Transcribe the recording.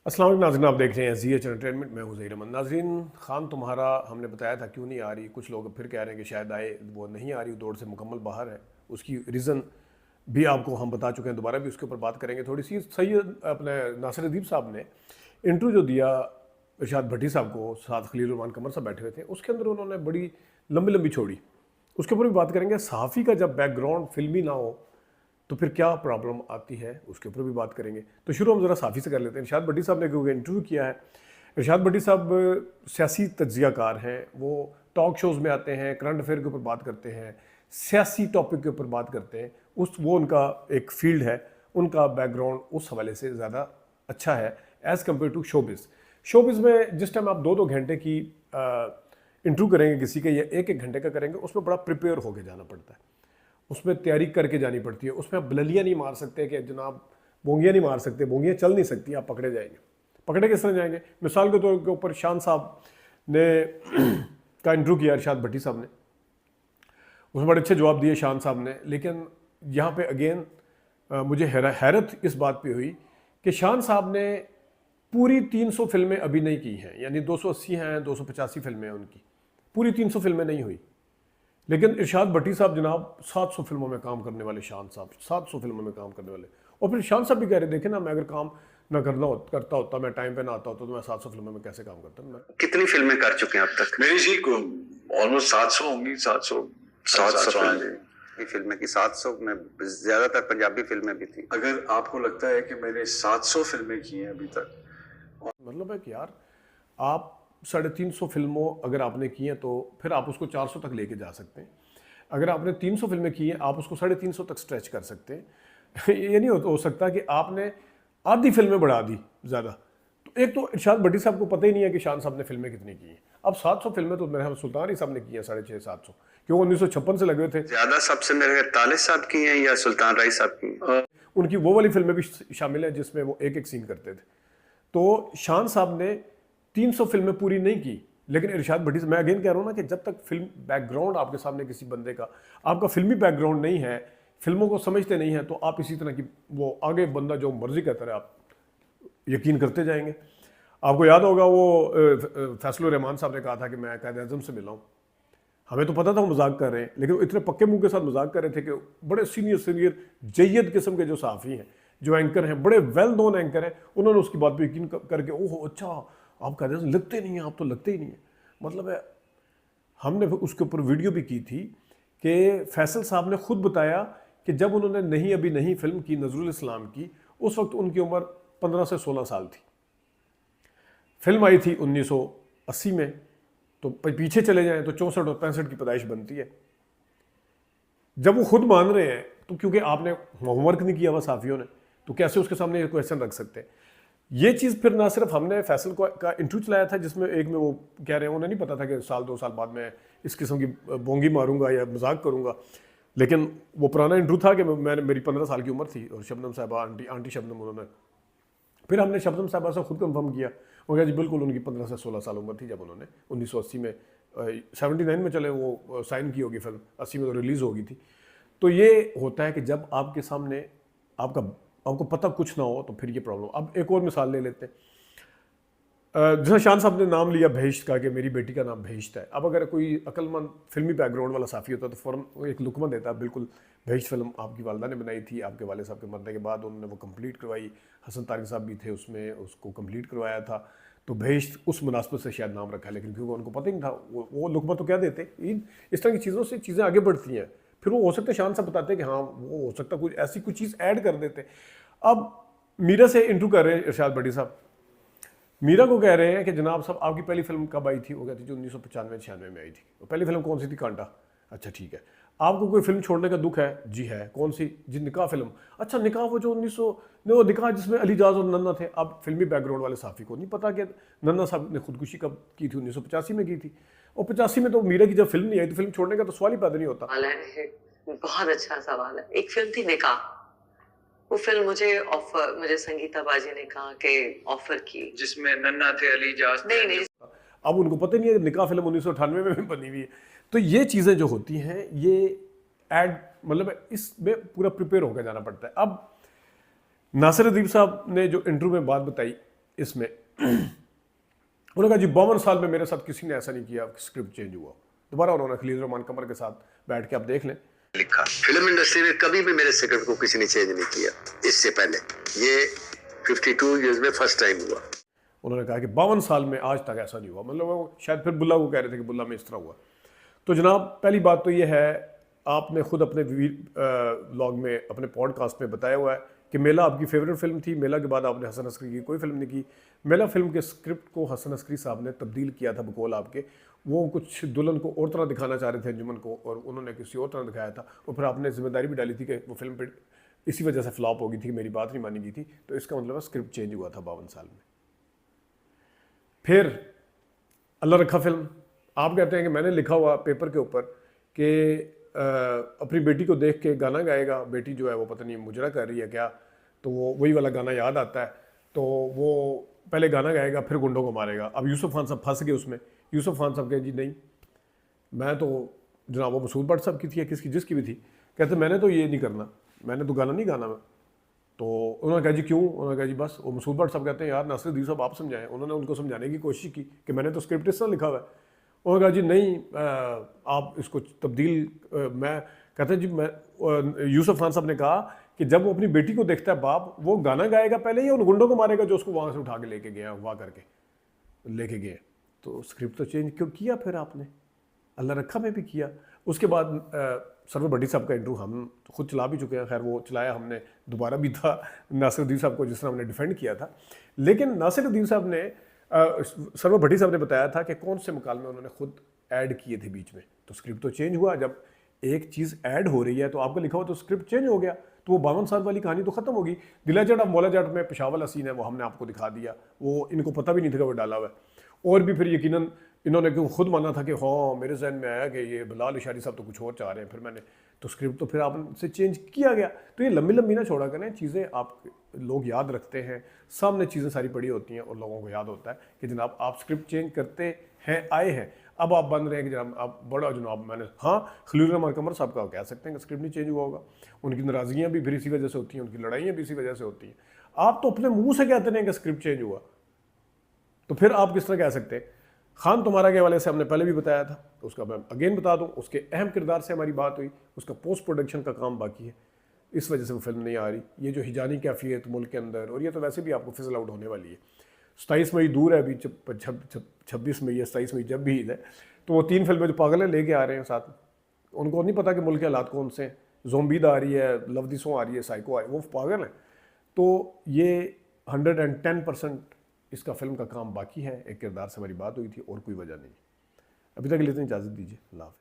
अस्सलाम वालेकुम नाज़रीन, आप देख रहे हैं ZH एंटरटेनमेंट। मैं हूं ज़हीर अहमद। नाज़रीन, खान तुम्हारा हमने बताया था क्यों नहीं आ रही, कुछ लोग फिर कह रहे हैं कि शायद आए, वो नहीं आ रही, दौड़ से मुकम्मल बाहर है। उसकी रीज़न भी आपको हम बता चुके हैं, दोबारा भी उसके ऊपर बात करेंगे थोड़ी सी। सैयद अपने नासिर अदीब साहब ने इंटरव्यू जो दिया इरशाद भट्टी साहब को, साथ खलील रहमान कमर साहब बैठे हुए थे, उसके अंदर उन्होंने बड़ी लंबी लंबी छोड़ी, उसके ऊपर भी बात करेंगे। सहाफ़ी का जब बैकग्राउंड फिल्मी ना हो तो फिर क्या प्रॉब्लम आती है, उसके ऊपर भी बात करेंगे। तो शुरू हम ज़रा साफ़ी से कर लेते हैं। इरशाद भट्टी साहब ने क्योंकि इंटरव्यू किया है, इरशाद भट्टी साहब सियासी तज्ज़ियाकार हैं, वो टॉक शोज़ में आते हैं, करंट अफेयर के ऊपर बात करते हैं, सियासी टॉपिक के ऊपर बात करते हैं। वो उनका एक फील्ड है, उनका बैकग्राउंड उस हवाले से ज़्यादा अच्छा है as compare to showbiz. Showbiz में जिस टाइम आप 2-2 घंटे की इंटरव्यू करेंगे किसी के, या 1-1 घंटे का करेंगे, उसमें बड़ा प्रिपेयर होकर जाना पड़ता है, उसमें तैयारी करके जानी पड़ती है। उसमें आप बललियाँ नहीं मार सकते कि जनाब, बोंगियाँ नहीं मार सकते, बोंगियाँ चल नहीं सकती, आप पकड़े जाएंगे। पकड़े किस तरह जाएंगे? मिसाल के तौर के ऊपर शान साहब ने का इंटरव्यू किया इरशाद भट्टी साहब ने, उसमें बड़े अच्छे जवाब दिए शान साहब ने। लेकिन यहाँ पे अगेन मुझे हैरत इस बात पे हुई कि शान साहब ने पूरी 300 फिल्में अभी नहीं की हैं, यानी 280 हैं, 285 फिल्में हैं उनकी, पूरी 300 फिल्में नहीं हुई। लेकिन इरशाद भट्टी साहब जनाब 700 फिल्मों में काम करने वाले, शान साहब 700 फिल्मों में काम करने वाले। और फिर शान साहब भी कह रहे, देखे ना, मैं अगर काम ना करता होता, मैं टाइम पे ना आता होता, तो मैं 700 फिल्मों में कैसे काम करता। मैं कितनी फिल्में कर चुके हैं अब तक? मेरी जी ऑलमोस्ट 700 होंगी, 700 फिल्में की 700 में ज्यादातर पंजाबी फिल्में भी थी। अगर आपको लगता है कि मैंने 700 फिल्में की हैं अभी तक, मतलब है कि यार आप 350 फिल्मों अगर आपने की हैं तो फिर आप उसको 400 तक लेके जा सकते हैं। अगर आपने 300 फिल्में की हैं, आप उसको 350 तक स्ट्रेच कर सकते हैं। ये नहीं हो सकता कि आपने आधी फिल्में बढ़ा दी ज़्यादा। तो एक तो इरशाद भट्टी साहब को पता ही नहीं है कि शान साहब ने फिल्में कितनी की हैं। अब 700 फिल्में तो मेरे सुल्तान अली साहब ने की हैं, 650-700, क्योंकि 1956 से लगे हुए थे। ज्यादा सबसे मेरे ताले साहब की हैं या सुल्तान राय साहब की? उनकी वो वाली फिल्में भी शामिल हैं जिसमें वो एक एक सीन करते थे। तो शान साहब ने 300 फिल्में पूरी नहीं की। लेकिन इरशाद भट्टी, मैं अगेन कह रहा हूँ ना कि जब तक फिल्म बैकग्राउंड आपके सामने किसी बंदे का, आपका फिल्मी बैकग्राउंड नहीं है, फिल्मों को समझते नहीं हैं, तो आप इसी तरह की वो आगे बंदा जो मर्जी कहता है आप यकीन करते जाएंगे। आपको याद होगा वो फैसल रहमान साहब ने कहा था कि मैं कायद आज़म से मिला हूँ। हमें तो पता था वो मजाक कर रहे हैं, लेकिन वो इतने पक्के मुंह के साथ मजाक कर रहे थे कि बड़े सीनियर जय्यद किस्म के जो सहाफ़ी हैं, जो एंकर हैं, बड़े वेल नोन एंकर हैं, उन्होंने उसकी बात पर यकीन करके, ओह अच्छा आप कहते हैं लगते नहीं हैं, आप तो लगते ही नहीं हैं। मतलब है, हमने उसके ऊपर वीडियो भी की थी कि फैसल साहब ने खुद बताया कि जब उन्होंने नहीं अभी नहीं फिल्म की नज़रुल इस्लाम की, उस वक्त उनकी उम्र 15 से 16 साल थी। फिल्म आई थी 1980 में, तो पीछे चले जाएं तो 64 और 65 की पैदाइश बनती है। जब वो खुद मान रहे हैं, तो क्योंकि आपने होमवर्क नहीं किया हुआ साफियों ने, तो कैसे उसके सामने ये क्वेश्चन रख सकते हैं। ये चीज़ फिर ना सिर्फ हमने फैसल का इंटरव्यू चलाया था, जिसमें एक में वो कह रहे हैं उन्हें नहीं पता था कि साल 2 साल बाद मैं इस किस्म की बोंगी मारूंगा या मजाक करूंगा, लेकिन वो पुराना इंटरव्यू था कि मेरी 15 साल की उम्र थी और शबनम साहबा, आंटी शबनम, उन्होंने फिर हमने शबनम साहबा से खुद कंफर्म किया, वो कहा जी बिल्कुल उनकी 15 से 16 साल उम्र थी जब उन्होंने 1980 में 79 में चले वो साइन की होगी फिल्म, 80 में तो रिलीज़ होगी थी। तो ये होता है कि जब आपके सामने आपको पता कुछ ना हो तो फिर ये प्रॉब्लम। अब एक और मिसाल ले लेते हैं, जैसा शान साहब ने नाम लिया बहिश्त का कि मेरी बेटी का नाम बहिश्त है। अब अगर कोई अक्लमंद फिल्मी बैकग्राउंड वाला साफ़ी होता तो फ़ौरन एक लुकमा देता, बिल्कुल बहिश्त फिल्म आपकी वालदा ने बनाई थी, आपके वाले साहब के मरने के बाद उन्होंने वो कंप्लीट करवाई, हसन तारिक साहब भी थे उसमें, उसको कंप्लीट करवाया था, तो बहिश्त उस मुनासबत से शायद नाम रखा। लेकिन क्योंकि उनको पता ही नहीं था, वो लुकमा तो क्या देते। इस तरह की चीज़ों से चीज़ें आगे बढ़ती हैं। फिर वो हो सकता है शान साहब बताते कि हाँ वो हो सकता कुछ ऐसी कुछ चीज़ ऐड कर देते। अब मीरा से इंटरव्यू कर रहे हैं इरशाद भट्टी साहब, मीरा को कह रहे हैं कि जनाब साहब आपकी पहली फिल्म कब आई थी? वो कहती जो 1995-96 में आई थी। तो पहली फिल्म कौन सी थी? कांटा। अच्छा ठीक है। आपको कोई फिल्म छोड़ने का दुख है? जी है। कौन सी? जी निकाह फिल्म। अच्छा निकाह वो जो 1900 वो निकाह जिसमें अली जाज और नन्ना थे। अब फिल्मी बैकग्राउंड वाले साफ़ी को नहीं पता कि नन्ना साहब ने खुदकुशी कब की थी? 1985 में की थी। और 85 में तो मीरा की जब फिल्म नहीं आई तो फिल्म छोड़ने का तो सवाल ही पैदा नहीं होता। बहुत अच्छा सवाल है। एक फिल्म थी निकाह, वो फिल्म मुझे संगीता बाजी ने कहा कि ऑफर की, जिसमें नन्ना थे, अली जाज थे। नहीं अब उनको पता नहीं है निकाह फिल्म 1998 में बनी हुई है। तो ये चीज़ें जो होती हैं ये ऐड, मतलब इसमें पूरा प्रिपेयर होकर जाना पड़ता है। अब नासिर अदीब साहब ने जो इंटरव्यू में बात बताई اس میں انہوں نے کہا جی 52 سال میں میرے ساتھ کسی نے ایسا نہیں کیا کہ اسکرپٹ چینج ہوا. دوبارہ انہوں نے خلیل الرحمان قمر کے ساتھ بیٹھ کے آپ دیکھ لیں. لکھا فلم انڈسٹری میں کبھی بھی میرے اسکرپٹ کو کسی نے چینج نہیں کیا اس سے پہلے. یہ 52 ایئرز میں فرسٹ ٹائم ہوا. انہوں نے کہا کہ 52 سال میں آج تک ایسا نہیں ہوا. مطلب وہ شاید پھر بلا کو کہہ رہے تھے کہ بلا میں اس طرح ہوا. تو جناب پہلی بات تو یہ ہے آپ نے خود اپنے ولاگ میں اپنے پوڈ کاسٹ میں بتایا ہوا ہے کہ میلا آپ کی فیوریٹ فلم تھی. میلا کے بعد آپ نے حسن عسکری کی کوئی فلم نہیں کی. میلا فلم کے اسکرپٹ کو حسن عسکری صاحب نے تبدیل کیا تھا بقول آپ کے. وہ کچھ دلہن کو اور طرح دکھانا چاہ رہے تھے انجمن کو اور انہوں نے کسی اور طرح دکھایا تھا. اور پھر آپ نے ذمہ داری بھی ڈالی تھی کہ وہ فلم پہ اسی وجہ سے فلاپ ہو گئی تھی کہ میری بات نہیں مانی گئی تھی. تو اس کا مطلب ہے اسکرپٹ چینج ہوا تھا 52 سال میں. پھر اللہ رکھا فلم آپ کہتے ہیں کہ میں نے لکھا ہوا پیپر کے اوپر کہ اپنی بیٹی کو دیکھ کے گانا گائے گا. بیٹی جو ہے وہ پتہ نہیں مجرا کر رہی ہے کیا, تو وہ وہی والا گانا یاد آتا ہے. تو وہ پہلے گانا گائے گا پھر گنڈوں کو مارے گا. اب یوسف خان صاحب پھنس گئے اس میں. یوسف خان صاحب کہیں جی نہیں میں تو جناب وہ مسعود بٹ صاحب کی تھی یا کس کی جس کی بھی تھی, کہتے میں نے تو یہ نہیں کرنا, میں نے تو گانا نہیں گانا. تو انہوں نے کہا جی کیوں؟ انہوں نے کہا جی بس. وہ مسعود بٹ صاحب کہتے ہیں یار ناصر الدین صاحب آپ سمجھائیں. انہوں نے ان کو سمجھانے کی کوشش کی کہ میں نے تو اسکرپٹ اس طرح لکھا ہوا ہے. انہوں نے کہا جی نہیں آپ اس کو تبدیل. میں کہتے ہیں جی میں یوسف خان صاحب نے کہا کہ جب وہ اپنی بیٹی کو دیکھتا ہے باپ, وہ گانا گائے گا پہلے یا ان گنڈوں کو مارے گا جو اس کو وہاں سے اٹھا کے لے کے گیا ہوا کر کے لے کے گئے. تو اسکرپٹ تو چینج کیوں کیا پھر آپ نے؟ اللہ رکھا میں بھی کیا. اس کے بعد سرور بھٹی صاحب کا انٹرویو ہم خود چلا بھی چکے ہیں. خیر وہ چلایا ہم نے دوبارہ بھی تھا ناصر الدین صاحب کو جس طرح ہم نے ڈیفینڈ کیا تھا. لیکن ناصر الدین صاحب نے سرور بھٹی صاحب نے بتایا تھا کہ کون سے مکالمے انہوں نے خود ایڈ کیے تھے بیچ میں. تو اسکرپٹ تو چینج ہوا. جب ایک چیز ایڈ ہو رہی ہے تو آپ کو لکھا ہوا تو اسکرپٹ چینج ہو گیا. تو وہ 52 سال والی کہانی تو ختم ہوگی. دلا جٹ اب مولا جٹ میں پشاور والا سین ہے وہ ہم نے آپ کو دکھا دیا. وہ ان کو پتہ بھی نہیں تھا کہ وہ ڈالا ہوا ہے. اور بھی پھر یقیناً انہوں نے خود مانا تھا کہ ہاں میرے ذہن میں آیا کہ یہ بلال اشاری صاحب تو کچھ اور چاہ رہے ہیں. پھر میں نے تو اسکرپٹ تو پھر آپ سے چینج کیا گیا. تو یہ لمبی لمبی نہ چھوڑا کریں چیزیں. آپ لوگ یاد رکھتے ہیں, سامنے چیزیں ساری پڑی ہوتی ہیں اور لوگوں کو یاد ہوتا ہے کہ جناب آپ اسکرپٹ چینج کرتے ہیں آئے ہیں. اب آپ بن رہے ہیں کہ جناب آپ بڑا جناب میں نے ہاں خلیل الرحمان قمر صاحب کا کہہ سکتے ہیں کہ اسکرپٹ نہیں چینج ہوا ہوگا. ان کی ناراضگیاں بھی پھر اسی وجہ سے ہوتی ہیں, ان کی لڑائیاں بھی اسی وجہ سے ہوتی ہیں. آپ تو اپنے منہ سے کہتے ہیں کہ اسکرپٹ چینج ہوا, تو پھر آپ کس طرح کہہ سکتے ہیں؟ خان تمہارا کے حوالے سے ہم نے پہلے بھی بتایا تھا, تو اس کا میں اگین بتا دوں. اس کے اہم کردار سے ہماری بات ہوئی, اس کا پوسٹ پروڈکشن کا کام باقی ہے, اس وجہ سے وہ فلم نہیں آ رہی. یہ جو ہجانی کیفیت ملک کے اندر, اور یہ تو ویسے بھی آپ کو فضل آؤٹ ہونے والی ہے. 27 مئی دور ہے ابھی, 26 مئی یا 27 مئی جب بھی عید ہے. تو وہ 3 فلمیں جو پاگل ہیں لے کے آ رہے ہیں ساتھ, ان کو نہیں پتا کہ ملک کے حالات کون سے ہیں. زومبید آ رہی ہے, لفدیسوں آ رہی ہے, سائیکو آ رہی ہے, وہ پاگل ہیں. تو یہ 110% اس کا فلم کا کام باقی ہے. ایک کردار سے ہماری بات ہوئی تھی اور کوئی وجہ نہیں. ابھی تک لیتے ہیں اجازت دیجیے. اللہ حافظ.